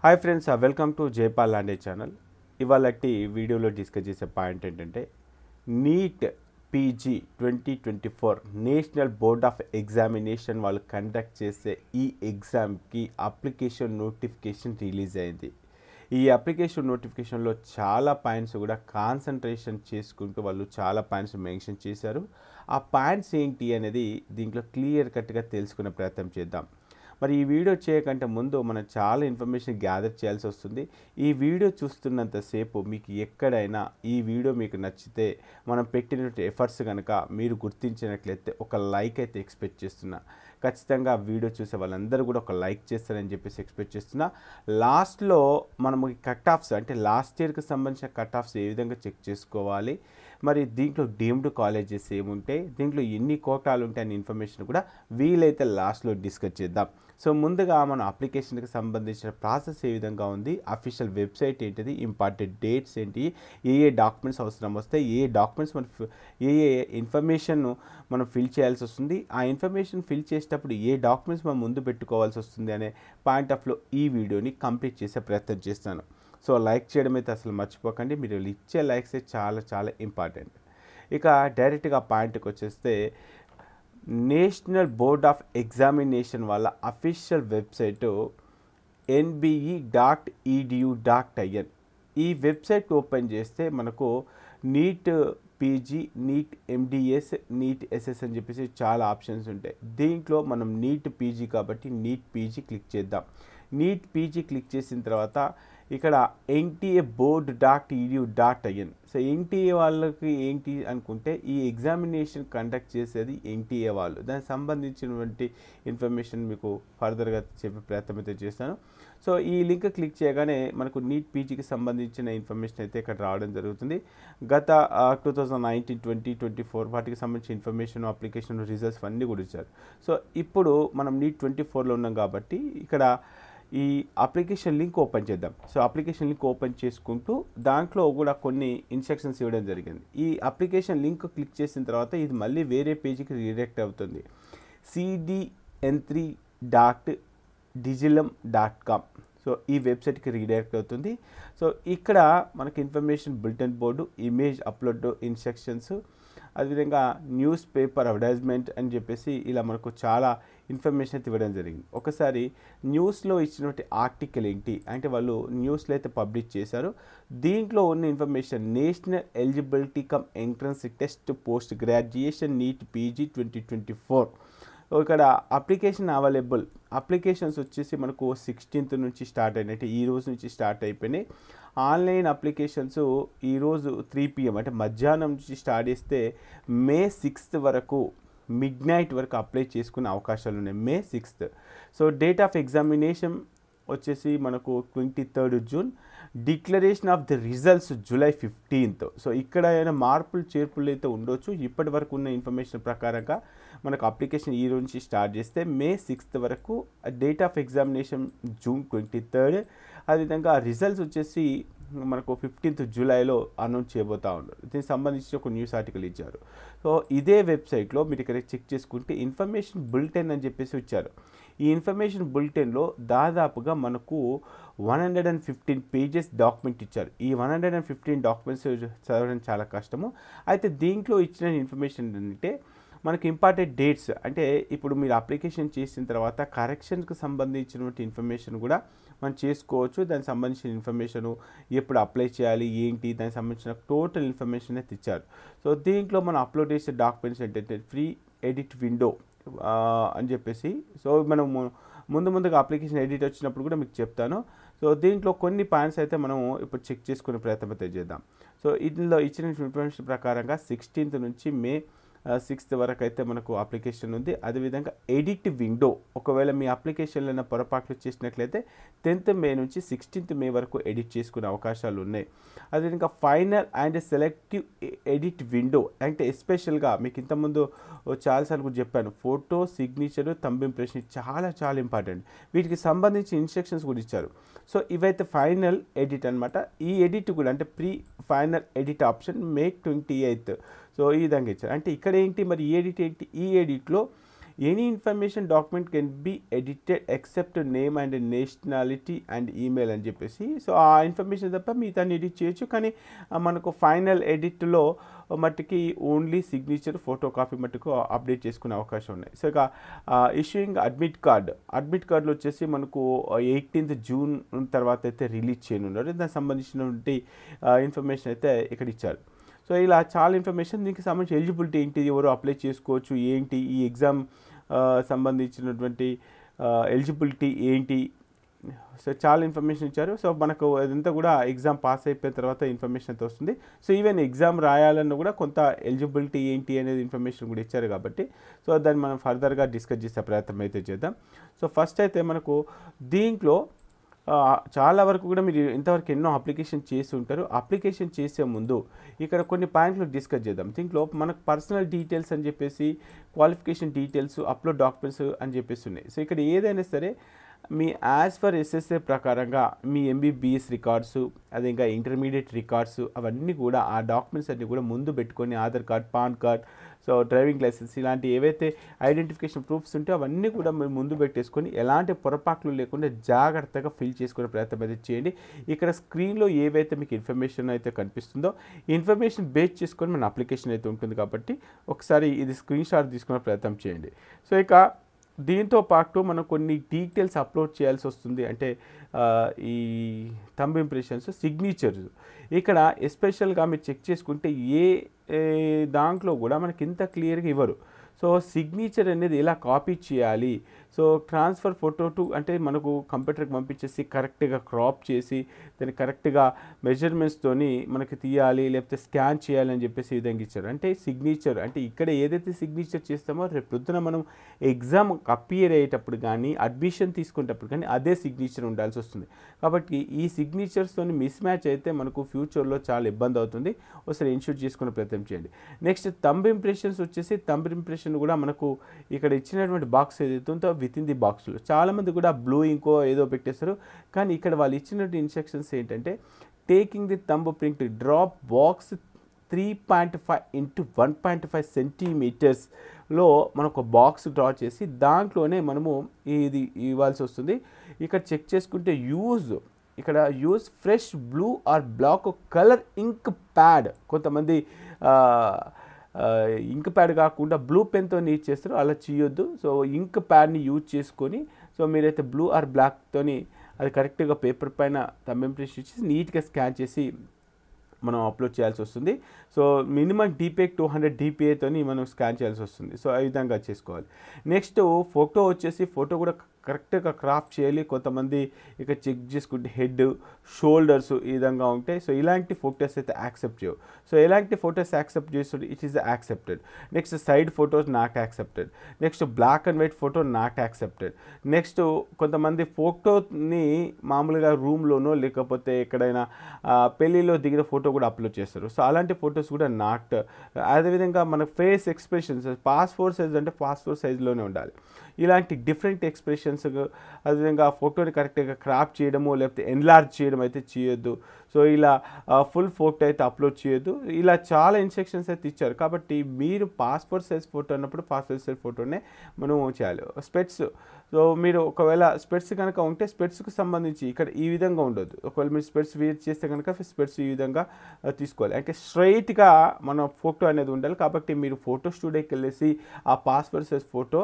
Hi friends, welcome to Jaipal Lande channel. ఇవాళటి వీడియోలో discuss చేసే పాయింట్ ఏంటంటే NEET PG 2024 national board of examination వాళ్ళు కండక్ట్ చేసే ఈ ఎగ్జామ్కి అప్లికేషన్ నోటిఫికేషన్ రిలీజ్ అయింది. ఈ అప్లికేషన్ నోటిఫికేషన్లో చాలా పాయింట్స్ కూడా కాన్సన్ట్రేషన్ చేసుకుంటూ వాళ్ళు చాలా పాయింట్స్ మెన్షన్ చేశారు. ఆ పాయింట్స్ ఏంటి అనేది దీంట్లో క్లియర్ కట్గా తెలుసుకునే ప్రయత్నం చేద్దాం. మరి ఈ వీడియో చేయకంటే ముందు మనం చాలా ఇన్ఫర్మేషన్ గ్యాదర్ చేయాల్సి వస్తుంది. ఈ వీడియో చూస్తున్నంతసేపు మీకు ఎక్కడైనా ఈ వీడియో మీకు నచ్చితే మనం పెట్టిన ఎఫర్ట్స్ కనుక మీరు గుర్తించినట్లయితే ఒక లైక్ అయితే ఎక్స్పెక్ట్ చేస్తున్నా. ఖచ్చితంగా వీడియో చూసే వాళ్ళందరూ కూడా ఒక లైక్ చేస్తారని చెప్పేసి ఎక్స్పెక్ట్ చేస్తున్నా. లాస్ట్లో మనము కట్ ఆఫ్స్ అంటే లాస్ట్ ఇయర్కి సంబంధించిన కట్ ఆఫ్స్ ఏ విధంగా చెక్ చేసుకోవాలి, మరి దీంట్లో డీమ్డ్ కాలేజెస్ ఏముంటాయి, దీంట్లో ఎన్ని కోటాలు ఉంటాయి అనే ఇన్ఫర్మేషన్ కూడా వీలైతే లాస్ట్లో డిస్కస్ చేద్దాం. సో ముందుగా మన అప్లికేషన్కి సంబంధించిన ప్రాసెస్ ఏ విధంగా ఉంది, అఫీషియల్ వెబ్సైట్ ఏంటిది, ఇంపార్టెంట్ డేట్స్ ఏంటి, ఏ డాక్యుమెంట్స్ అవసరం వస్తాయి, ఏ డాక్యుమెంట్స్ ఏ ఇన్ఫర్మేషన్ మనం ఫిల్ చేయాల్సి వస్తుంది, ఆ ఇన్ఫర్మేషన్ ఫిల్ చేసేటప్పుడు ఏ డాక్యుమెంట్స్ మనం ముందు పెట్టుకోవాల్సి వస్తుంది అనే పాయింట్ ఆఫ్లో ఈ వీడియోని కంప్లీట్ చేసే ప్రయత్నం చేస్తాను. సో లైక్ చేయడం అయితే అసలు మర్చిపోకండి. మీరు ఇచ్చే లైక్సే చాలా చాలా ఇంపార్టెంట్. ఇక డైరెక్ట్గా పాయింట్కి వచ్చేస్తే నేషనల్ బోర్డ్ ఆఫ్ ఎగ్జామినేషన్ వాళ్ళ అఫీషియల్ వెబ్సైటు nbe.edu.in. ఈ వెబ్సైట్ ఓపెన్ చేస్తే మనకు NEET PG, NEET MDS, NEET SS అని చెప్పేసి చాలా ఆప్షన్స్ ఉంటాయి. దీంట్లో మనం నీట్ పీజీ కాబట్టి నీట్ పీజీ క్లిక్ చేద్దాం. నీట్ పీజీ క్లిక్ చేసిన తర్వాత ఇక్కడ nta.board.edu.in. సో ఎన్టీఏ వాళ్ళకి ఏంటి అనుకుంటే ఈ ఎగ్జామినేషన్ కండక్ట్ చేసేది ఎన్టీఏ వాళ్ళు. దానికి సంబంధించినటువంటి ఇన్ఫర్మేషన్ మీకు ఫర్దర్గా చెప్పే ప్రయత్నం అయితే చేస్తాను. సో ఈ లింక్ క్లిక్ చేయగానే మనకు నీట్ పీజీకి సంబంధించిన ఇన్ఫర్మేషన్ అయితే ఇక్కడ రావడం జరుగుతుంది. గత 2019, 2024 వాటికి సంబంధించిన ఇన్ఫర్మేషన్, అప్లికేషన్ రిజల్ట్స్ అన్నీ కూడా ఇచ్చారు. సో ఇప్పుడు మనం నీట్ 24లో ఉన్నాం కాబట్టి ఇక్కడ ఈ అప్లికేషన్ లింక్ ఓపెన్ చేద్దాం. సో అప్లికేషన్ లింక్ ఓపెన్ చేసుకుంటూ దాంట్లో కూడా కొన్ని ఇన్స్ట్రక్షన్స్ ఇవ్వడం జరిగింది. ఈ అప్లికేషన్ లింక్ క్లిక్ చేసిన తర్వాత ఇది మళ్ళీ వేరే పేజీకి రీడైరెక్ట్ అవుతుంది. cdn3.digilum.com. సో ఈ వెబ్సైట్కి రీడైరెక్ట్ అవుతుంది. సో ఇక్కడ మనకి information bulletin board, image upload instructions, అదేవిధంగా న్యూస్ పేపర్ అడ్వర్టైజ్మెంట్ అని చెప్పేసి ఇలా మనకు చాలా ఇన్ఫర్మేషన్ అయితే ఇవ్వడం జరిగింది. ఒకసారి న్యూస్లో ఇచ్చినటువంటి ఆర్టికల్ ఏంటి అంటే వాళ్ళు న్యూస్లో అయితే పబ్లిష్ చేశారు. దీంట్లో ఉన్న information national eligibility cum entrance test post graduation neat PG 2024. ఇక్కడ అప్లికేషన్ అవైలబుల్ అప్లికేషన్స్ వచ్చేసి మనకు 16th నుంచి స్టార్ట్ అయినట్టు ఈ రోజు నుంచి స్టార్ట్ అయిపోయినాయి. ఆన్లైన్ అప్లికేషన్స్ ఈరోజు 3 PM అంటే మధ్యాహ్నం నుంచి స్టార్ట్ చేస్తే May 6th వరకు మిడ్ నైట్ వరకు అప్లై చేసుకునే అవకాశాలు ఉన్నాయి. May 6th. So date of examination వచ్చేసి మనకు 23rd June. Declaration of the results July 15th. So ఇక్కడ ఏమైనా మార్పులు చేర్పులు అయితే ఉండొచ్చు. ఇప్పటి వరకు ఉన్న ఇన్ఫర్మేషన్ ప్రకారంగా మనకు అప్లికేషన్ ఈ రోజు నుంచి స్టార్ట్ చేస్తే May 6th వరకు, date of examination June 23rd. అదేవిధంగా రిజల్ట్స్ వచ్చేసి మనకు 15th Julyలో అనౌన్స్ చేయబోతూ ఉన్నారు. దీనికి సంబంధించి ఒక న్యూస్ ఆర్టికల్ ఇచ్చారు. సో ఇదే వెబ్సైట్లో మీరు ఇక్కడ చెక్ చేసుకుంటే ఇన్ఫర్మేషన్ బులెటిన్ అని చెప్పేసి ఇచ్చారు. ఈ ఇన్ఫర్మేషన్ బులెటిన్లో దాదాపుగా మనకు 115 పేజెస్ డాక్యుమెంట్ ఇచ్చారు. ఈ 115 డాక్యుమెంట్స్ చదవడం చాలా కష్టము. అయితే దీంట్లో ఇచ్చిన ఇన్ఫర్మేషన్ ఏంటంటే మనకి ఇంపార్టెంట్ డేట్స్ అంటే ఇప్పుడు మీరు అప్లికేషన్ చేసిన తర్వాత కరెక్షన్కి సంబంధించినటువంటి ఇన్ఫర్మేషన్ కూడా మనం చేసుకోవచ్చు. దానికి సంబంధించిన ఇన్ఫర్మేషను ఎప్పుడు అప్లై చేయాలి ఏంటి దానికి సంబంధించిన టోటల్ ఇన్ఫర్మేషన్ అయితే ఇచ్చారు. సో దీంట్లో మనం అప్లోడ్ చేసే డాక్యుమెంట్స్ ఏంటంటే ఫ్రీ ఎడిట్ విండో అని చెప్పేసి, సో మనము ముందుగా అప్లికేషన్ ఎడిట్ వచ్చినప్పుడు కూడా మీకు చెప్తాను. సో దీంట్లో కొన్ని పాయింట్స్ అయితే మనం ఇప్పుడు చెక్ చేసుకునే ప్రయత్నం అయితే చేద్దాం. సో ఇందులో ఇచ్చిన ఇన్ఫర్మేషన్ ప్రకారంగా 16th నుంచి May 6th వరకు అయితే మనకు అప్లికేషన్ ఉంది. అదేవిధంగా ఎడిట్ విండో ఒకవేళ మీ అప్లికేషన్లో పొరపాట్లు చేసినట్లయితే 10th May నుంచి 16th May వరకు ఎడిట్ చేసుకునే అవకాశాలు ఉన్నాయి. అదేవిధంగా final and selective edit window అంటే ఎస్పెషల్గా మీకు ఇంతకుముందు చాలాసార్లు కూడా చెప్పాను, ఫోటో, సిగ్నేచరు, థంబ్ ఇంప్రెషన్ చాలా చాలా ఇంపార్టెంట్. వీటికి సంబంధించి ఇన్స్ట్రక్షన్స్ కూడా ఇచ్చారు. సో ఇవైతే ఫైనల్ ఎడిట్ అనమాట. ఈ ఎడిట్ కూడా అంటే pre final edit option May 28th. So ఈ విధంగా ఇచ్చారు. అంటే ఇక్కడ ఏంటి మరి ఈ ఎడిట్ ఏంటి, ఈ ఎడిట్లో any information document can be edited except name and nationality and email అని చెప్పేసి. సో ఆ ఇన్ఫర్మేషన్ తప్ప మిగతా ఎడిట్ చేయొచ్చు, కానీ మనకు ఫైనల్ ఎడిట్లో మట్టుకి ఓన్లీ సిగ్నేచర్ ఫోటో కాపీ మట్టుకు అప్డేట్ చేసుకునే అవకాశం ఉన్నాయి. సో ఇక ఇష్యూయింగ్ అడ్మిట్ కార్డులో వచ్చేసి మనకు 18th June తర్వాత అయితే రిలీజ్ చేయనున్నారు. దానికి సంబంధించినటువంటి ఇన్ఫర్మేషన్ అయితే ఇక్కడ ఇచ్చారు. సో ఇలా చాలా ఇన్ఫర్మేషన్, దీనికి సంబంధించి ఎలిజిబిలిటీ ఏంటి, ఎవరు అప్లై చేసుకోవచ్చు, ఏంటి ఈ ఎగ్జామ్ సంబంధించినటువంటి ఎలిజిబిలిటీ ఏంటి, సో చాలా ఇన్ఫర్మేషన్ ఇచ్చారు. సో మనకు అదంతా కూడా ఎగ్జామ్ పాస్ అయిపోయిన తర్వాత ఇన్ఫర్మేషన్ అయితే వస్తుంది. సో ఈవెన్ ఎగ్జామ్ రాయాలన్నా కూడా కొంత ఎలిజిబిలిటీ ఏంటి అనేది ఇన్ఫర్మేషన్ కూడా ఇచ్చారు కాబట్టి, సో దాన్ని మనం ఫర్దర్గా డిస్కస్ చేసే ప్రయత్నం అయితే చేద్దాం. సో ఫస్ట్ అయితే మనకు దీంట్లో చాలా వరకు కూడా మీరు ఇంతవరకు ఎన్నో అప్లికేషన్ చేసి ఉంటారు. అప్లికేషన్ చేసే ముందు ఇక్కడ కొన్ని పాయింట్లు డిస్కస్ చేద్దాం. దీంట్లో మనకు పర్సనల్ డీటెయిల్స్ అని చెప్పేసి, క్వాలిఫికేషన్ డీటెయిల్స్, అప్లోడ్ డాక్యుమెంట్స్ అని చెప్పేసి ఉన్నాయి. సో ఇక్కడ ఏదైనా సరే మీ యాజ్ పర్ ఎస్ఎస్ఏ ప్రకారంగా మీ ఎంబీబీఎస్ రికార్డ్స్, అది ఇంకా ఇంటర్మీడియట్ రికార్డ్స్, అవన్నీ కూడా ఆ డాక్యుమెంట్స్ అన్నీ కూడా ముందు పెట్టుకొని Aadhaar card, PAN card, so driving licence, ఇలాంటి ఏవైతే ఐడెంటిఫికేషన్ ప్రూఫ్స్ ఉంటే అవన్నీ కూడా మీరు ముందు పెట్టేసుకొని ఎలాంటి పొరపాట్లు లేకుండా జాగ్రత్తగా ఫిల్ చేసుకునే ప్రయత్నం అయితే చేయండి. ఇక్కడ స్క్రీన్లో ఏవైతే మీకు ఇన్ఫర్మేషన్ అయితే కనిపిస్తుందో ఇన్ఫర్మేషన్ బేస్ చేసుకొని మన అప్లికేషన్ అయితే ఉంటుంది కాబట్టి ఒకసారి ఇది స్క్రీన్ షాట్ తీసుకునే ప్రయత్నం చేయండి. సో ఇక దీంతో పాటు మనం కొన్ని డీటెయిల్స్ అప్లోడ్ చేయాల్సి వస్తుంది. అంటే ఈ థంబ్ ఇంప్రెషన్స్, సిగ్నేచర్స్, ఇక్కడ ఎస్పెషల్గా మీరు చెక్ చేసుకుంటే ఏ దాంట్లో కూడా మనకి ఇంత క్లియర్గా ఇవ్వరు. సో సిగ్నేచర్ అనేది ఎలా కాపీ చేయాలి, సో ట్రాన్స్ఫర్ ఫోటో టు అంటే మనకు కంప్యూటర్కి పంపించేసి కరెక్ట్గా క్రాప్ చేసి దాన్ని కరెక్ట్గా మెజర్మెంట్స్తోని మనకి తీయాలి, లేకపోతే స్కాన్ చేయాలి అని చెప్పేసి ఈ విధంగా ఇచ్చారు. అంటే సిగ్నేచర్ అంటే ఇక్కడ ఏదైతే సిగ్నేచర్ చేస్తామో రేపు పొద్దున మనం ఎగ్జామ్ అపియర్ అయ్యేటప్పుడు కానీ అడ్మిషన్ తీసుకునేటప్పుడు కానీ అదే సిగ్నేచర్ ఉండాల్సి వస్తుంది. కాబట్టి ఈ సిగ్నేచర్స్తో మిస్ మ్యాచ్ అయితే మనకు ఫ్యూచర్లో చాలా ఇబ్బంది అవుతుంది. ఒకసారి ఇన్షూర్ చేసుకునే ప్రయత్నం చేయండి. నెక్స్ట్ థంబ్ ఇంప్రెషన్స్ వచ్చేసి, థంబ్ ఇంప్రెషన్ కూడా మనకు ఇక్కడ ఇచ్చినటువంటి బాక్స్ ఏదైతే ఉందో విత్ ఇన్ ది బాక్స్లో చాలామంది కూడా బ్లూ ఇంకో ఏదో పెట్టేస్తారు, కానీ ఇక్కడ వాళ్ళు ఇచ్చినటువంటి ఇన్స్ట్రక్షన్స్ ఏంటంటే taking the thumb print drop box 3.5 into 1.5 సెంటీమీటర్స్లో మనకు బాక్స్ డ్రా చేసి దాంట్లోనే మనము ఇది ఇవ్వాల్సి వస్తుంది. ఇక్కడ చెక్ చేసుకుంటే use fresh blue or black colour ink pad, కొంతమంది ఇంక్ ప్యాడ్ కాకుండా బ్లూ పెన్తో యూజ్ చేస్తారు, అలా చేయొద్దు. సో ఇంక్ ప్యాడ్ని యూజ్ చేసుకొని, సో మీరైతే బ్లూ ఆర్ బ్లాక్తోని అది కరెక్ట్గా పేపర్ పైన థంబ్ ఇంప్రెషన్ ఇచ్చి నీట్గా స్కాన్ చేసి మనం అప్లోడ్ చేయాల్సి వస్తుంది. సో మినిమం DPI 200 DPIతోని మనం స్కాన్ చేయాల్సి వస్తుంది. సో ఆ విధంగా చేసుకోవాలి. నెక్స్ట్ ఫోటో వచ్చేసి, ఫోటో కూడా కరెక్ట్గా క్రాప్ చేయాలి. కొంతమంది ఇక చెక్ చేసుకుంటే హెడ్, షోల్డర్స్ ఈ విధంగా ఉంటాయి. సో ఇలాంటి ఫొటోస్ అయితే యాక్సెప్ట్ చేయవు. సో ఎలాంటి ఫొటోస్ యాక్సెప్ట్ చేస్తుంటే it is accepted. Next side photos not accepted. Next black and white photo not accepted. Next కొంతమంది ఫోటోని మామూలుగా రూమ్లోనో లేకపోతే ఎక్కడైనా పెళ్ళిలో దిగిన ఫోటో కూడా అప్లోడ్ చేస్తారు. సో అలాంటి ఫొటోస్ కూడా నాట్. అదేవిధంగా మన ఫేస్ ఎక్స్ప్రెషన్స్ పాస్పోర్ట్ సైజ్ అంటే పాస్పోర్ట్ సైజ్లోనే ఉండాలి. ఇలాంటి డిఫరెంట్ ఎక్స్ప్రెషన్స్, అదేవిధంగా ఫోటోని కరెక్ట్గా క్రాప్ చేయడము లేకపోతే ఎన్లార్జ్ చేయడం అయితే చేయొద్దు. సో ఇలా ఫుల్ ఫోటో అయితే అప్లోడ్ చేయొద్దు. ఇలా చాలా ఇన్స్ట్రక్షన్స్ అయితే ఇచ్చారు. కాబట్టి మీరు పాస్పోర్ట్ సైజ్ ఫోటో అన్నప్పుడు పాస్పోర్ట్ సైజ్ ఫోటోనే మనం చేయాలి. స్పెట్స్, సో మీరు ఒకవేళ స్పెట్స్ కనుక ఉంటే స్పెట్స్కి సంబంధించి ఇక్కడ ఈ విధంగా ఉండొద్దు. ఒకవేళ మీరు స్పెట్స్ వేర్ చేస్తే కనుక స్పెట్స్ ఈ విధంగా తీసుకోవాలి. అంటే స్ట్రైట్గా మన ఫోటో అనేది ఉండాలి. కాబట్టి మీరు ఫోటో స్టూడియోకి వెళ్ళేసి ఆ పాస్పోర్ట్ సైజ్ ఫోటో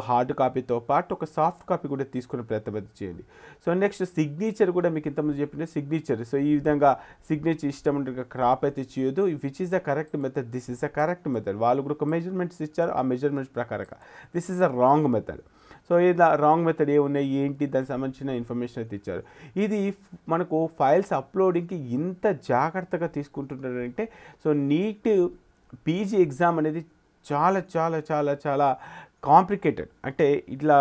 హార్డ్ కాపీతో పాటు ఒక సాఫ్ట్ కాపీ కూడా తీసుకునే ప్రయత్నం అయితే చేయండి. సో నెక్స్ట్ సిగ్నేచర్ కూడా మీకు ఇంతకుముందు చెప్పిన సిగ్నేచర్. సో ఈ విధంగా సిగ్నేచర్ ఇష్టం ఉంటే క్రాప్ అయితే చేయొద్దు. Which is the correct method, this is the correct method. వాళ్ళు కూడా ఒక మెజర్మెంట్స్ ఇచ్చారు, ఆ మెజర్మెంట్స్ ప్రకారంగా this is the wrong method. So ఇది రాంగ్ మెథడ్ ఏమున్నాయి ఏంటి దానికి సంబంధించిన ఇన్ఫర్మేషన్ అయితే ఇచ్చారు. ఇది మనకు ఫైల్స్ అప్లోడింగ్కి ఇంత జాగ్రత్తగా తీసుకుంటున్నారంటే, సో నీట్ పీజీ ఎగ్జామ్ అనేది చాలా చాలా చాలా చాలా కాంప్లికేటెడ్. అంటే ఇట్లా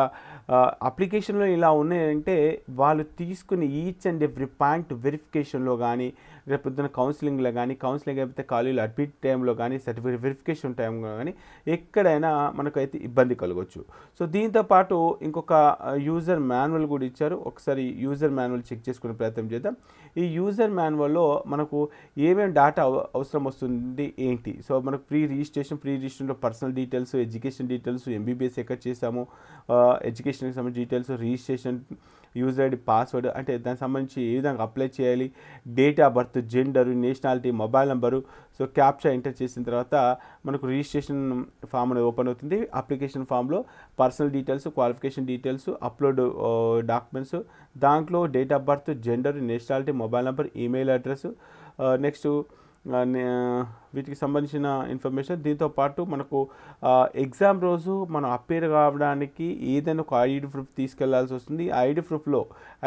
అప్లికేషన్లో ఇలా ఉన్నాయంటే వాళ్ళు తీసుకుని ఈచ్ అండ్ ఎవ్రీ పాయింట్ వెరిఫికేషన్లో కానీ, రేపు పొద్దున కౌన్సిలింగ్లో కానీ, కౌన్సిలింగ్ అయిపోతే కాలేజీలో అడ్మిట్ టైంలో కానీ, సర్టిఫికేట్ వెరిఫికేషన్ టైంలో కానీ ఎక్కడైనా మనకైతే ఇబ్బంది కలగవచ్చు. సో దీంతోపాటు ఇంకొక యూజర్ మాన్యువల్ కూడా ఇచ్చారు. ఒకసారి యూజర్ మాన్యువల్ చెక్ చేసుకునే ప్రయత్నం చేద్దాం. ఈ యూజర్ మాన్యువల్లో మనకు ఏమేమి డేటా అవసరం వస్తుంది ఏంటి. సో మనకు ప్రీ రిజిస్ట్రేషన్లో personal details, education details, MBBS MBBS ఎక్కడ చేసాము, ఎడ్యుకేషన్కి సంబంధించిన details, registration, user ID, password, అంటే దానికి సంబంధించి ఏ విధంగా అప్లై చేయాలి, date of birth, gender, nationality, mobile number. So captcha enter చేసిన తర్వాత మనకు రిజిస్ట్రేషన్ ఫామ్ అనేది ఓపెన్ అవుతుంది. అప్లికేషన్ ఫామ్లో personal details, qualification details, upload documents, దాంట్లో date of birth, gender, nationality, mobile number, email address, next వీటికి సంబంధించిన ఇన్ఫర్మేషన్. దీంతోపాటు మనకు ఎగ్జామ్ రోజు మనం అపేర్ కావడానికి ఏదైనా ఒక ఐడి ప్రూఫ్ తీసుకెళ్లాల్సి వస్తుంది. ఐడి ప్రూఫ్లో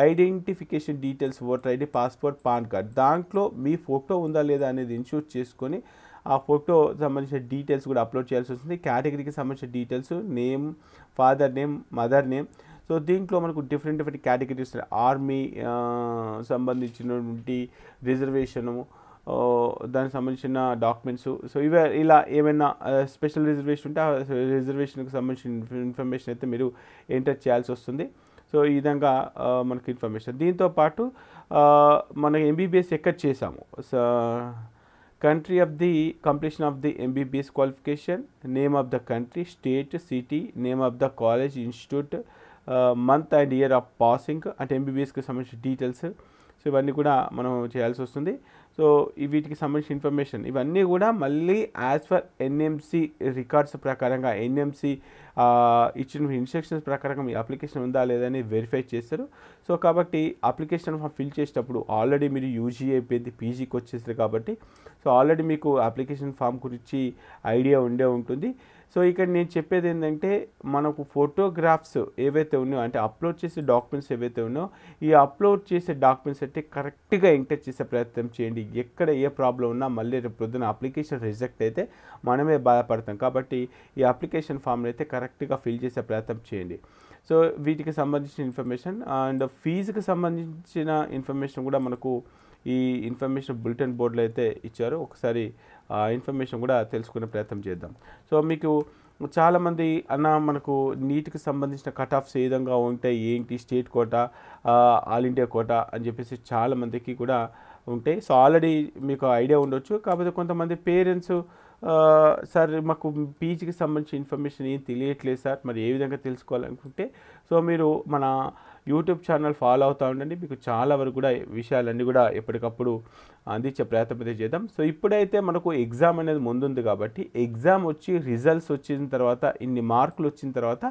identification details, voter ID, passport, PAN card, దాంట్లో మీ ఫోటో ఉందా లేదా అనేది ఇన్షూర్ చేసుకొని ఆ ఫోటో సంబంధించిన డీటెయిల్స్ కూడా అప్లోడ్ చేయాల్సి వస్తుంది. కేటగిరీకి సంబంధించిన details, name, father name, mother name. So దీంట్లో మనకు డిఫరెంట్ కేటగిరీస్, ఆర్మీ సంబంధించినటువంటి రిజర్వేషను, దానికి సంబంధించిన డాక్యుమెంట్స్. సో ఇలా ఏమైనా స్పెషల్ రిజర్వేషన్ ఉంటే ఆ రిజర్వేషన్కి సంబంధించిన ఇన్ఫర్మేషన్ అయితే మీరు ఎంటర్ చేయాల్సి వస్తుంది. సో ఈ విధంగా మనకి ఇన్ఫర్మేషన్. దీంతోపాటు మన ఎంబీబీఎస్ ఎక్కడ చేసాము, country of the completion of the MBBS qualification, name of the country, state, city, name of the college, institute, month and year of passing, అంటే ఎంబీబీఎస్కి సంబంధించిన డీటెయిల్స్. సో ఇవన్నీ కూడా మనం చేయాల్సి వస్తుంది. సో వీటికి సంబంధించిన ఇన్ఫర్మేషన్ ఇవన్నీ కూడా మళ్ళీ యాజ్ ఫర్ ఎన్ఎంసి రికార్డ్స్ ప్రకారంగా, ఎన్ఎంసి ఇచ్చిన ఇన్స్ట్రక్షన్స్ ప్రకారంగా మీ అప్లికేషన్ ఉందా లేదని వెరిఫై చేస్తారు. సో కాబట్టి అప్లికేషన్ ఫామ్ ఫిల్ చేసేటప్పుడు ఆల్రెడీ మీరు యూజీ అయిపోయింది, పీజీకి వచ్చేసారు కాబట్టి సో ఆల్రెడీ మీకు అప్లికేషన్ ఫామ్ గురించి ఐడియా ఉంటుంది. సో ఇక్కడ నేను చెప్పేది ఏంటంటే మనకు ఫోటోగ్రాఫ్స్ ఏవైతే ఉన్నాయో, అంటే అప్లోడ్ చేసే డాక్యుమెంట్స్ ఏవైతే ఉన్నాయో, ఈ అప్లోడ్ చేసే డాక్యుమెంట్స్ అయితే కరెక్ట్గా ఎంటర్ చేసే ప్రయత్నం చేయండి. ఎక్కడ ఏ ప్రాబ్లం ఉన్నా మళ్ళీ రేపు పొద్దున అప్లికేషన్ రిజెక్ట్ అయితే మనమే బాధపడతాం. కాబట్టి ఈ అప్లికేషన్ ఫామ్ని అయితే కరెక్ట్గా ఫిల్ చేసే ప్రయత్నం చేయండి. సో వీటికి సంబంధించిన ఇన్ఫర్మేషన్ అండ్ ఫీజుకి సంబంధించిన ఇన్ఫర్మేషన్ కూడా మనకు ఈ ఇన్ఫర్మేషన్ బులెటిన్ బోర్డులో అయితే ఇచ్చారు. ఒకసారి ఆ ఇన్ఫర్మేషన్ కూడా తెలుసుకునే ప్రయత్నం చేద్దాం. సో మీకు చాలామంది అన్న మనకు నీట్కి సంబంధించిన కట్ ఆఫ్స్ ఏ విధంగా ఉంటాయి, ఏంటి, state quota, all India quota అని చెప్పేసి చాలామందికి కూడా ఉంటాయి. సో ఆల్రెడీ మీకు ఐడియా ఉండొచ్చు. కాకపోతే కొంతమంది పేరెంట్స్ సార్ మాకు పీజీకి సంబంధించిన ఇన్ఫర్మేషన్ ఏం తెలియట్లేదు సార్, మరి ఏ విధంగా తెలుసుకోవాలనుకుంటే సో మీరు మన యూట్యూబ్ ఛానల్ ఫాలో అవుతూ ఉండండి. మీకు చాలా వరకు కూడా విషయాలన్నీ కూడా ఎప్పటికప్పుడు అందించే ప్రయత్నం అయితే చేద్దాం. సో ఇప్పుడైతే మనకు ఎగ్జామ్ అనేది ముందుంది కాబట్టి ఎగ్జామ్ వచ్చి రిజల్ట్స్ వచ్చిన తర్వాత, ఇన్ని మార్కులు వచ్చిన తర్వాత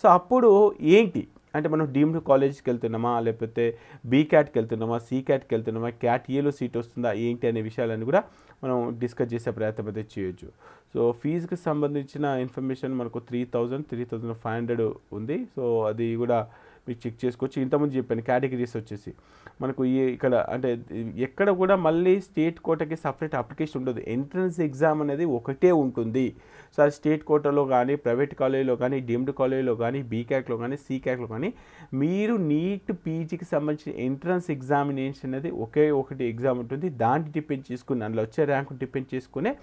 సో అప్పుడు ఏంటి అంటే మనం డీమ్డ్ కాలేజ్కి వెళ్తున్నామా, లేకపోతే బీక్యాట్కి వెళ్తున్నామా, సీక్యాట్కి వెళ్తున్నామా, క్యాట్ ఏలో సీట్ వస్తుందా ఏంటి అనే విషయాలన్నీ కూడా మనం డిస్కస్ చేసే ప్రయత్నం అయితే చేయొచ్చు. సో ఫీజుకి సంబంధించిన ఇన్ఫర్మేషన్ మనకు 3,500 ఉంది. సో అది కూడా మీరు చెక్ చేసుకోవచ్చు. ఇంతకుముందు చెప్పాను కేటగిరీస్ వచ్చేసి మనకు ఇక్కడ అంటే ఎక్కడ కూడా మళ్ళీ స్టేట్ కోటాకి సపరేట్ అప్లికేషన్ ఉండదు. ఎంట్రన్స్ ఎగ్జామ్ అనేది ఒకటే ఉంటుంది. సో అది స్టేట్ కోటాలో కానీ, ప్రైవేట్ కాలేజీలో కానీ, డీమ్డ్ కాలేజీలో కానీ, బీక్యాక్లో కానీ, సీక్యాక్లో కానీ మీరు నీట్ పీజీకి సంబంధించిన ఎంట్రన్స్ ఎగ్జామినేషన్ అనేది ఒకటి ఎగ్జామ్ ఉంటుంది. దాన్ని డిపెండ్ చేసుకుని, అందులో వచ్చే ర్యాంకు డిపెండ్ చేసుకునే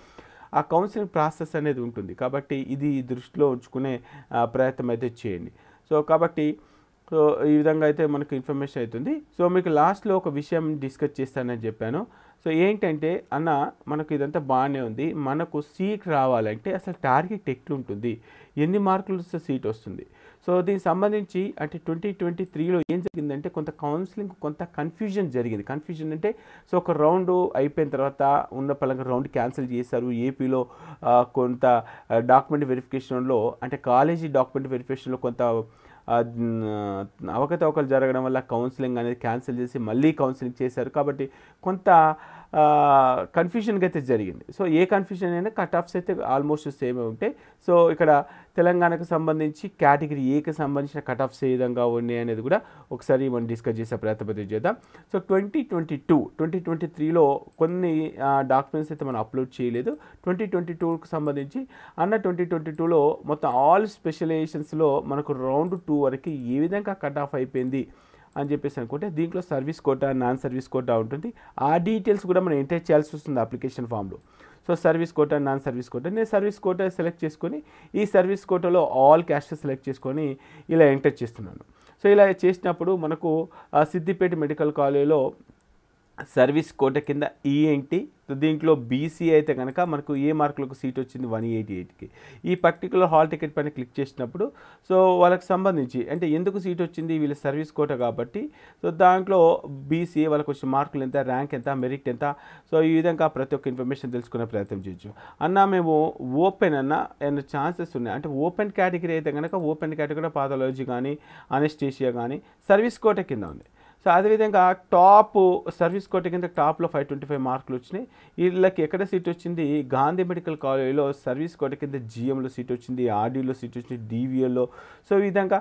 ఆ కౌన్సిలింగ్ ప్రాసెస్ అనేది ఉంటుంది. కాబట్టి ఇది దృష్టిలో ఉంచుకునే ప్రయత్నం అయితే చేయండి. సో కాబట్టి సో ఈ విధంగా అయితే మనకు ఇన్ఫర్మేషన్ అవుతుంది. సో మీకు లాస్ట్లో ఒక విషయం డిస్కస్ చేస్తానని చెప్పాను. సో ఏంటంటే అన్న మనకు ఇదంతా బాగానే ఉంది, మనకు సీట్ రావాలంటే అసలు టార్గెట్ ఎట్లుంటుంది, ఎన్ని మార్కులు వస్తే సీట్ వస్తుంది. సో దీనికి సంబంధించి అంటే 2023లో ఏం జరిగిందంటే కొంత కౌన్సిలింగ్ కొంత కన్ఫ్యూజన్ జరిగింది. కన్ఫ్యూజన్ అంటే సో ఒక రౌండ్ అయిపోయిన తర్వాత ఉన్న పలంగా రౌండ్ క్యాన్సిల్ చేశారు. ఏపీలో కొంత డాక్యుమెంట్ వెరిఫికేషన్లో అంటే కాలేజీ డాక్యుమెంట్ వెరిఫికేషన్లో కొంత అవకతవకలు జరగడం వల్ల కౌన్సిలింగ్ అనేది క్యాన్సిల్ చేసి మళ్ళీ కౌన్సిలింగ్ చేశారు. కాబట్టి కొంత కన్ఫ్యూజన్గా అయితే జరిగింది. సో ఏ కన్ఫ్యూజన్ అయినా కట్ ఆఫ్స్ అయితే ఆల్మోస్ట్ సేమే ఉంటాయి. సో ఇక్కడ తెలంగాణకు సంబంధించి కేటగిరీ ఏకి సంబంధించిన కట్ ఆఫ్స్ ఏ విధంగా ఉన్నాయి అనేది కూడా ఒకసారి మనం డిస్కస్ చేసే ప్రయత్నం చేద్దాం. సో 2023లో కొన్ని డాక్యుమెంట్స్ అయితే మనం అప్లోడ్ చేయలేదు. 2022కు సంబంధించి 2022లో మొత్తం ఆల్ స్పెషలైజేషన్స్లో మనకు రౌండ్ 2 వరకు ఏ విధంగా కట్ ఆఫ్ అయిపోయింది అని చెప్పేసి అనుకుంటే దీంట్లో service quota, non service quota ఉంటుంది. ఆ డీటెయిల్స్ కూడా మనం ఎంటర్ చేయాల్సి వస్తుంది అప్లికేషన్ ఫామ్లో. So service quota, non service quota, నేను సర్వీస్ కోటా సెలెక్ట్ చేసుకొని ఈ సర్వీస్ కోటాలో ఆల్ క్యాస్ట్ సెలెక్ట్ చేసుకొని ఇలా ఎంటర్ చేస్తున్నాను. సో ఇలా చేసినప్పుడు మనకు సిద్దిపేట మెడికల్ కాలేజ్లో సర్వీస్ కోట కింద ఈఎన్టీ. సో దీంట్లో బీసీ అయితే కనుక మనకు ఏ మార్కులకు సీట్ వచ్చింది 188కి. ఈ పర్టికులర్ హాల్ టికెట్ పైన క్లిక్ చేసినప్పుడు సో వాళ్ళకి సంబంధించి అంటే ఎందుకు సీట్ వచ్చింది, వీళ్ళ సర్వీస్ కోట కాబట్టి సో దాంట్లో బీసీ వాళ్ళకి వచ్చిన మార్కులు ఎంత, ర్యాంక్ ఎంత, మెరిట్ ఎంత, సో ఈ విధంగా ప్రతి ఒక్క ఇన్ఫర్మేషన్ తెలుసుకునే ప్రయత్నం చేయొచ్చు. అన్న మేము ఓపెన్ ఏమైనా ఛాన్సెస్ ఉన్నాయి అంటే ఓపెన్ కేటగిరీ అయితే కనుక ఓపెన్ కేటగిరీ పాథాలజీ కానీ అనెస్థీషియా కానీ సర్వీస్ కోట కింద ఉంది. సో అదేవిధంగా టాప్ సర్వీస్ కోట కింద టాప్లో 525 మార్కులు వచ్చినాయి. వీళ్ళకి ఎక్కడ సీట్ వచ్చింది, గాంధీ మెడికల్ కాలేజీలో సర్వీస్ కోట కింద జిఎంలో సీట్ వచ్చింది, ఆర్డీలో సీట్ వచ్చింది, డీవీఏలో. సో ఈ విధంగా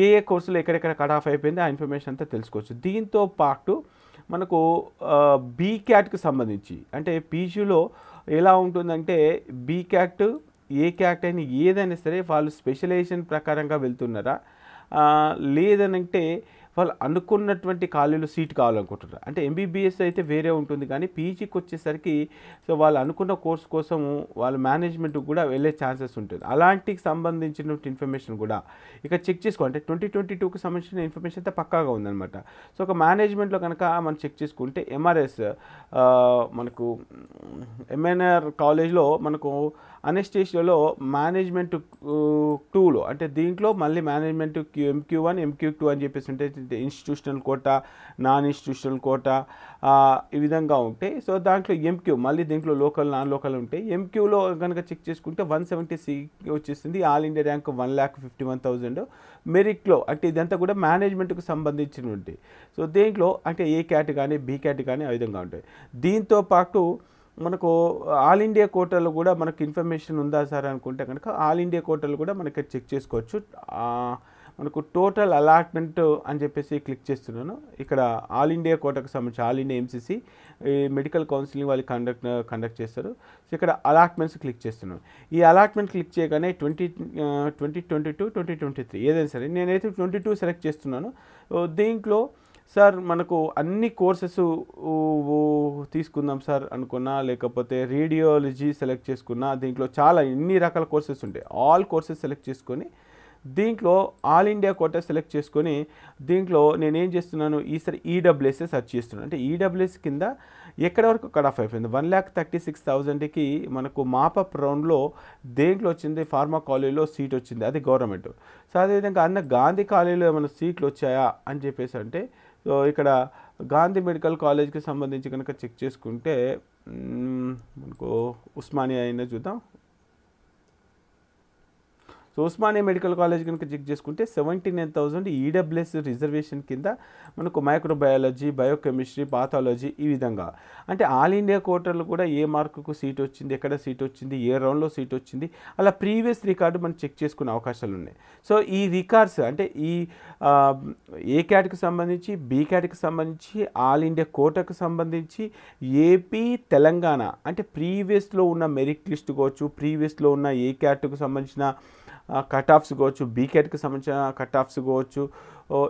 ఏ కోర్సులో ఎక్కడెక్కడ కట్ ఆఫ్ అయిపోయింది ఆ ఇన్ఫర్మేషన్ అంతా తెలుసుకోవచ్చు. దీంతో పాటు మనకు బీక్యాట్కి సంబంధించి అంటే పీజీలో ఎలా ఉంటుందంటే బీక్యాట్ ఏ క్యాట్ అయినా ఏదైనా సరే వాళ్ళు స్పెషలైజేషన్ ప్రకారంగా వెళ్తున్నారా లేదనంటే వాళ్ళు అనుకున్నటువంటి ఖాళీలో సీట్ కావాలనుకుంటున్నారు. అంటే ఎంబీబీఎస్ అయితే వేరే ఉంటుంది కానీ పీజీకి వచ్చేసరికి సో వాళ్ళు అనుకున్న కోర్స్ కోసము వాళ్ళ మేనేజ్మెంట్ కూడా వెళ్ళే ఛాన్సెస్ ఉంటుంది. అలాంటికి సంబంధించిన ఇన్ఫర్మేషన్ కూడా ఇక చెక్ చేసుకో అంటే 2022కి సంబంధించిన ఇన్ఫర్మేషన్ అయితే పక్కాగా ఉందన్నమాట. సో ఒక మేనేజ్మెంట్లో కనుక మనం చెక్ చేసుకుంటే ఎంఆర్ఎస్ మనకు ఎంఎన్ఆర్ కాలేజ్లో మనకు అనెస్థీషియాలో మేనేజ్మెంట్ 2లో అంటే దీంట్లో మళ్ళీ మేనేజ్మెంట్ MQ1 MQ2 అని చెప్పేసి ఉంటే institutional quota, non institutional quota ఈ విధంగా ఉంటాయి. సో దాంట్లో MQ మళ్ళీ దీంట్లో లోకల్ నాన్ లోకల్ ఉంటాయి. MQలో కనుక చెక్ చేసుకుంటే 170 వచ్చేసింది, ఆల్ ఇండియా ర్యాంక్ 1,51,000. మెరిట్లో అంటే ఇదంతా కూడా మేనేజ్మెంట్కి సంబంధించిన ఉంటాయి. సో దీంట్లో అంటే ఏ క్యాట్ కానీ బీ క్యాట్ కానీ ఆ విధంగా ఉంటాయి. దీంతో పాటు మనకు ఆల్ ఇండియా కోటాలో కూడా మనకు ఇన్ఫర్మేషన్ ఉందా సార్ అనుకుంటే కనుక ఆల్ ఇండియా కోటాలో కూడా మనకి చెక్ చేసుకోవచ్చు. మనకు టోటల్ అలాట్మెంట్ అని చెప్పేసి క్లిక్ చేస్తున్నాను. ఇక్కడ ఆల్ ఇండియా కోటాకు సంబంధించి all India MCC medical counselling వాళ్ళు కండక్ట్ చేస్తారు. సో ఇక్కడ అలాట్మెంట్స్ క్లిక్ చేస్తున్నాను. ఈ అలాట్మెంట్ క్లిక్ చేయగానే 2022 2023 ఏదైనా సరే నేనైతే 22 సెలెక్ట్ చేస్తున్నాను. దీంట్లో సార్ మనకు అన్ని కోర్సెస్ తీసుకుందాం సార్ అనుకున్నా లేకపోతే రేడియాలజీ సెలెక్ట్ చేసుకున్నా దీంట్లో చాలా ఎన్ని రకాల కోర్సెస్ ఉంటాయి. ఆల్ కోర్సెస్ సెలెక్ట్ చేసుకొని దీంట్లో ఆల్ ఇండియా కోటా సెలెక్ట్ చేసుకొని దీంట్లో నేనేం చేస్తున్నాను ఈసారి ఈడబ్ల్యూఎస్ఏ సెర్చ్ చేస్తున్నాను. అంటే ఈడబ్ల్యూఎస్ కింద ఎక్కడ వరకు కట్ ఆఫ్ అయిపోయింది 1,36,000కి మనకు మాపప్ రౌండ్లో దేంట్లో వచ్చింది ఫార్మా కాలేజీలో సీట్ వచ్చింది, అది గవర్నమెంట్. సో అదేవిధంగా అన్న గాంధీ కాలేజీలో ఏమైనా సీట్లు వచ్చాయా అని చెప్పేసి అంటే సో ఇక్కడ గాంధీ మెడికల్ కాలేజ్కి సంబంధించి కనుక చెక్ చేసుకుంటే మనకు ఉస్మానియా అయినా చూద్దాం. సో ఉస్మానియా మెడికల్ కాలేజ్ కనుక చెక్ చేసుకుంటే 79,000 ఈడబ్ల్యూఎస్ రిజర్వేషన్ కింద మనకు మైక్రోబయాలజీ, బయోకెమిస్ట్రీ, పాథాలజీ ఈ విధంగా అంటే ఆల్ ఇండియా కోటాలో కూడా ఏ మార్కుకు సీట్ వచ్చింది, ఎక్కడ సీట్ వచ్చింది, ఏ రౌండ్లో సీట్ వచ్చింది అలా ప్రీవియస్ రికార్డు మనం చెక్ చేసుకునే అవకాశాలు ఉన్నాయి. సో ఈ రికార్డ్స్ అంటే ఈ ఏ క్యాట్కి సంబంధించి బీ క్యాట్కి సంబంధించి ఆల్ ఇండియా కోటాకు సంబంధించి ఏపీ తెలంగాణ అంటే ప్రీవియస్లో ఉన్న మెరిట్ లిస్ట్ కావచ్చు, ప్రీవియస్లో ఉన్న ఏ క్యాట్కు సంబంధించిన కట్ ఆఫ్స్ కావచ్చు, బీకెట్కి సంబంధించిన కట్ ఆఫ్స్ కావచ్చు,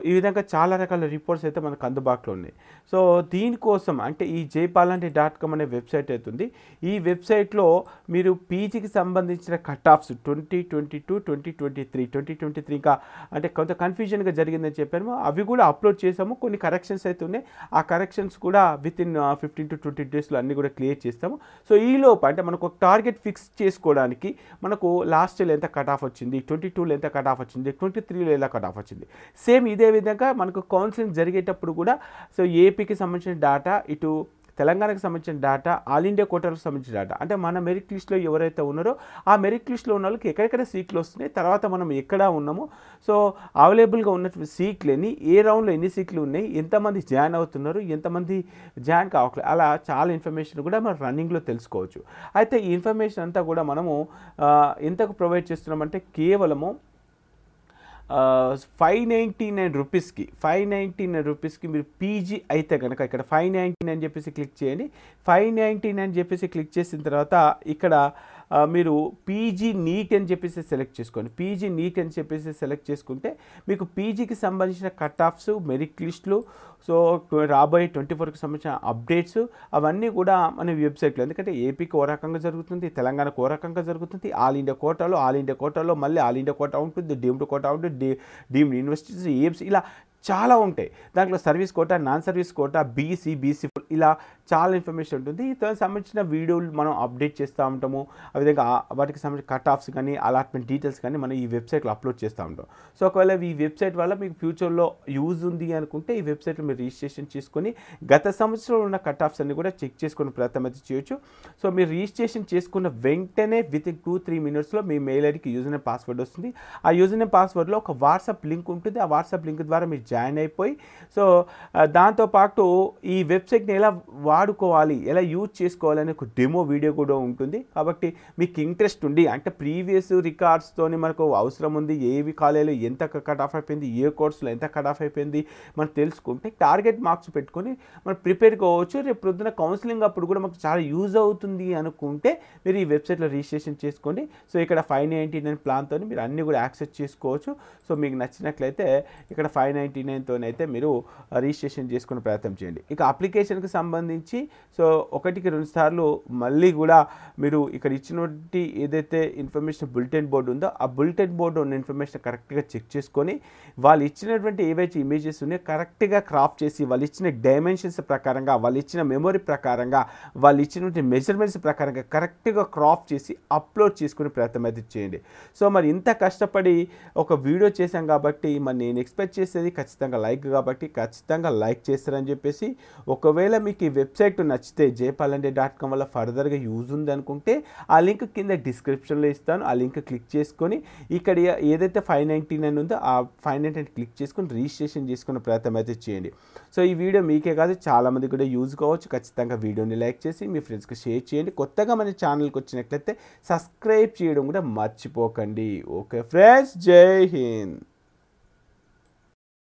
ఈ విధంగా చాలా రకాల రిపోర్ట్స్ అయితే మనకు అందుబాటులో ఉన్నాయి. సో దీనికోసం అంటే ఈ jaypalanti.com అనే వెబ్సైట్ అవుతుంది. ఈ వెబ్సైట్లో మీరు పీజీకి సంబంధించిన కట్ ఆఫ్స్ 2022 2023 ఇంకా అంటే కొంత కన్ఫ్యూజన్గా జరిగిందని చెప్పాము, అవి కూడా అప్లోడ్ చేసాము. కొన్ని కరెక్షన్స్ అయితే ఉన్నాయి, ఆ కరెక్షన్స్ కూడా వితిన్ 15 to 20 డేస్లో అన్నీ కూడా క్లియర్ చేస్తాము. సో ఈలోపు అంటే మనకు ఒక టార్గెట్ ఫిక్స్ చేసుకోవడానికి మనకు లాస్ట్ ఇయర్ ఎంత కట్ ఆఫ్ వచ్చింది, 22లో ఎంత కట్ ఆఫ్ వచ్చింది, 23లో ఎలా కట్ ఆఫ్ వచ్చింది, సేమ్ ఇదే విధంగా మనకు కౌన్సిలింగ్ జరిగేటప్పుడు కూడా సో ఏపీకి సంబంధించిన డేటా, ఇటు తెలంగాణకు సంబంధించిన డేటా, ఆల్ ఇండియా కోటాలకు సంబంధించిన డేటా అంటే మన మెరిట్ లిస్ట్లో ఎవరైతే ఉన్నారో ఆ మెరిట్ లిస్ట్లో ఉన్న వాళ్ళకి ఎక్కడెక్కడ సీట్లు వస్తున్నాయి, తర్వాత మనం ఎక్కడ ఉన్నామో, సో అవైలబుల్గా ఉన్నటువంటి సీట్లు ఎన్ని, ఏ రౌండ్లో ఎన్ని సీట్లు ఉన్నాయి, ఎంతమంది జాయిన్ అవుతున్నారు, ఎంతమంది జాయిన్ కావట్లేదు, అలా చాలా ఇన్ఫర్మేషన్ కూడా మనం రన్నింగ్లో తెలుసుకోవచ్చు. అయితే ఈ ఇన్ఫర్మేషన్ అంతా కూడా మనము ఎంతకు ప్రొవైడ్ చేస్తున్నామంటే కేవలము 599 రూపీస్కి 599 రూపీస్కి మీరు పీజీ అయితే కనుక ఇక్కడ 599 అని చెప్పేసి క్లిక్ చేయండి. 599 అని చెప్పేసి క్లిక్ చేసిన తర్వాత ఇక్కడ మీరు పీజీ నీట్ అని చెప్పేసి సెలెక్ట్ చేసుకోండి. పీజీ నీట్ అని చెప్పేసి సెలెక్ట్ చేసుకుంటే మీకు పీజీకి సంబంధించిన కట్ ఆఫ్స్, మెరిట్ లిస్టులు, సో రాబోయే 24కి సంబంధించిన అప్డేట్స్ అవన్నీ కూడా మన వెబ్సైట్లో, ఎందుకంటే ఏపీకి ఓ రకంగా జరుగుతుంది, తెలంగాణకు ఓ రకంగా జరుగుతుంది, ఆల్ ఇండియా కోటాలో మళ్ళీ ఆల్ ఇండియా కోటా ఉంటుంది, డీమ్డ్ కోటా ఉంటుంది, డీమ్డ్ యూనివర్సిటీస్, ఎయిమ్స్, ఇలా చాలా ఉంటాయి. దాంట్లో service quota, non service quota, BC ఇలా చాలా ఇన్ఫర్మేషన్ ఉంటుంది. దానికి సంబంధించిన వీడియోలు మనం అప్డేట్ చేస్తూ ఉంటాము. అదేవిధంగా వాటికి సంబంధించిన కట్ ఆఫ్స్ కానీ, అలాట్మెంట్ డీటెయిల్స్ కానీ మనం ఈ వెబ్సైట్లో అప్లోడ్ చేస్తూ ఉంటాం. సో ఒకవేళ ఈ వెబ్సైట్ వల్ల మీకు ఫ్యూచర్లో యూజ్ ఉంది అనుకుంటే ఈ వెబ్సైట్లో మీరు రిజిస్ట్రేషన్ చేసుకొని గత సంవత్సరంలో ఉన్న కట్ ఆఫ్స్ అన్ని కూడా చెక్ చేసుకుని ప్రయత్నం అయితే చేయొచ్చు. సో మీరు రిజిస్ట్రేషన్ చేసుకున్న వెంటనే వితిన్ 2-3 మినిట్స్లో మీ మెయిల్ ఐడికి యూజర్ నేమ్ పాస్వర్డ్ వస్తుంది. ఆ యూజర్ నేమ్ పాస్వర్డ్లో ఒక వాట్సాప్ లింక్ ఉంటుంది. ఆ వాట్సాప్ లింక్ ద్వారా మీరు జాయిన్ అయిపోయి సో దాంతోపాటు ఈ వెబ్సైట్ని ఎలా వాడుకోవాలి, ఎలా యూజ్ చేసుకోవాలి అనే ఒక డెమో వీడియో కూడా ఉంటుంది. కాబట్టి మీకు ఇంట్రెస్ట్ ఉండి అంటే ప్రీవియస్ రికార్డ్స్తోని మనకు అవసరం ఉంది, ఏవి కాలేజీలో ఎంత కట్ ఆఫ్ అయిపోయింది, ఏ కోర్సులో ఎంత కట్ ఆఫ్ అయిపోయింది మనం తెలుసుకుంటే టార్గెట్ మార్క్స్ పెట్టుకొని మనం ప్రిపేర్ కావచ్చు. రేపు పొద్దున కౌన్సిలింగ్ అప్పుడు కూడా మాకు చాలా యూజ్ అవుతుంది అనుకుంటే మీరు ఈ వెబ్సైట్లో రిజిస్ట్రేషన్ చేసుకోండి. సో ఇక్కడ 599 ప్లాన్తో మీరు అన్నీ కూడా యాక్సెస్ చేసుకోవచ్చు. సో మీకు నచ్చినట్లయితే ఇక్కడ 599తోనైతే మీరు రిజిస్ట్రేషన్ చేసుకునే ప్రయత్నం చేయండి. ఇక అప్లికేషన్కి సంబంధించి సో 1-2 సార్లు మళ్ళీ కూడా మీరు ఇక్కడ ఇచ్చినటువంటి ఏదైతే ఇన్ఫర్మేషన్ బులెటిన్ బోర్డు ఉందో ఆ బులెటిన్ బోర్డు ఉన్న ఇన్ఫర్మేషన్ కరెక్ట్గా చెక్ చేసుకొని వాళ్ళు ఇచ్చినటువంటి ఏవైతే ఇమేజెస్ ఉన్నాయో కరెక్ట్గా క్రాప్ చేసి వాళ్ళు ఇచ్చిన డైమెన్షన్స్ ప్రకారంగా, వాళ్ళు ఇచ్చిన మెమొరీ ప్రకారంగా, వాళ్ళు ఇచ్చినటువంటి మెజర్మెంట్స్ ప్రకారంగా కరెక్ట్గా క్రాప్ చేసి అప్లోడ్ చేసుకునే ప్రయత్నం అయితే చేయండి. సో మరి ఇంత కష్టపడి ఒక వీడియో చేశాం కాబట్టి మరి నేను ఎక్స్పెక్ట్ చేసేది ఖచ్చితంగా లైక్, కాబట్టి ఖచ్చితంగా లైక్ చేస్తారని చెప్పేసి, ఒకవేళ మీకు ఈ వెబ్సైట్ నచ్చితే jpalanడే.com వల్ల ఫర్దర్గా యూజ్ ఉంది అనుకుంటే ఆ లింక్ కింద డిస్క్రిప్షన్లో ఇస్తాను. ఆ లింక్ క్లిక్ చేసుకొని ఇక్కడ ఏదైతే 599 ఉందో ఆ 599 క్లిక్ చేసుకొని రిజిస్ట్రేషన్ చేసుకునే ప్రయత్నం అయితే చేయండి. సో ఈ వీడియో మీకే కాదు చాలామంది కూడా యూజ్ కావచ్చు. ఖచ్చితంగా వీడియోని లైక్ చేసి మీ ఫ్రెండ్స్కి షేర్ చేయండి. కొత్తగా మన ఛానల్కి వచ్చినట్లయితే సబ్స్క్రైబ్ చేయడం కూడా మర్చిపోకండి. ఓకే ఫ్రెండ్స్, జై హింద్.